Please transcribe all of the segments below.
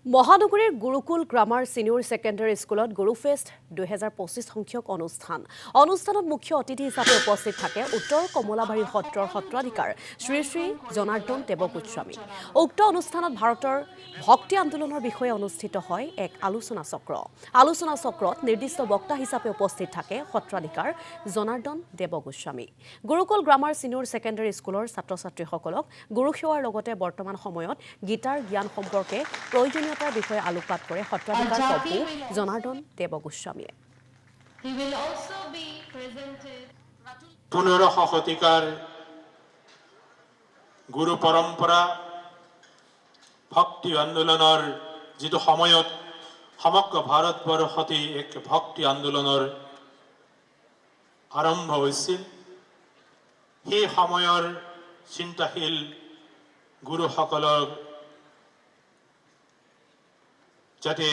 মহানগৰীৰ gurukul grammar senior secondary স্কুলত গুৰুফেষ্ট 2025 সংখ্যক অনুষ্ঠানত মুখ্য অতিথি হিচাপে উপস্থিত থাকে উত্তৰ কমলাবাৰী সত্ৰৰ সত্ৰাধিকাৰ শ্ৰী শ্ৰী জনাৰ্দন দেৱগোস্বামী। উক্ত অনুষ্ঠানত ভাৰতৰ ভক্তি আন্দোলনৰ বিষয়ে অনুষ্ঠিত হয় এক আলোচনা চক্ৰত নিৰ্দিষ্ট বক্তা হিচাপে উপস্থিত থাকে সত্ৰাধিকাৰ Janardan Dev Goswami. Gurukul grammar senior secondary স্কুলৰ ছাত্ৰ ছাত্ৰীসকলক গুৰু সেৱাৰ লগতে বৰ্তমান সময়ত গীতাৰ জ্ঞান সম্পৰ্কে প্ৰয়োজনীয়তাৰ বিষয়ে আলোকপাত কৰে সত্ৰাধিকাৰ প্ৰভু জনাৰ্দন দেৱগোস্বামীয়ে। 15 শতিকাৰ গুৰু পৰম্পৰা ভক্তি আন্দোলনৰ যিটো সময়ত সমগ্ৰ ভাৰতবৰ্ষতে এক ভক্তি আন্দোলনৰ আৰম্ভ হৈছিল, সেই সময়ৰ চিন্তাশীল গুৰুসকলক যাতে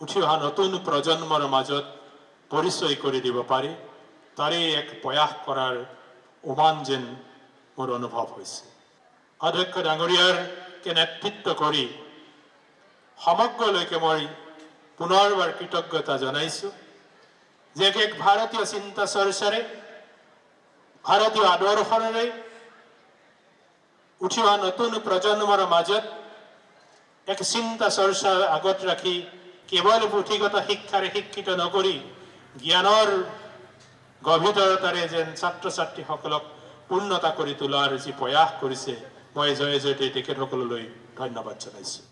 উঠি অহা নতুন প্ৰজন্মৰ মাজত পৰিচয় কৰি দিব পাৰি, তাৰে এক প্ৰয়াস কৰাৰ উমান যেন মোৰ অনুভৱ হৈছে। অধ্যক্ষ ডাঙৰীয়াৰকে নেতৃত্ব কৰি সমগ্ৰলৈকে মই পুনৰবাৰ কৃতজ্ঞতা জনাইছোঁ যে এক ভাৰতীয় চিন্তা চৰ্চাৰে ভাৰতীয় আদৰ্শৰে উঠি অহা নতুন প্ৰজন্মৰ মাজত এক চিন্তা চৰ্চা আগত ৰাখি কেৱল পুথিগত শিক্ষাৰে শিক্ষিত নকৰি জ্ঞানৰ গভীৰতাৰে যেন ছাত্ৰ ছাত্ৰীসকলক পূৰ্ণতা কৰি তোলাৰ যি প্ৰয়াস কৰিছে, মই জয় জয়তে তেখেতসকললৈ ধন্যবাদ জনাইছোঁ।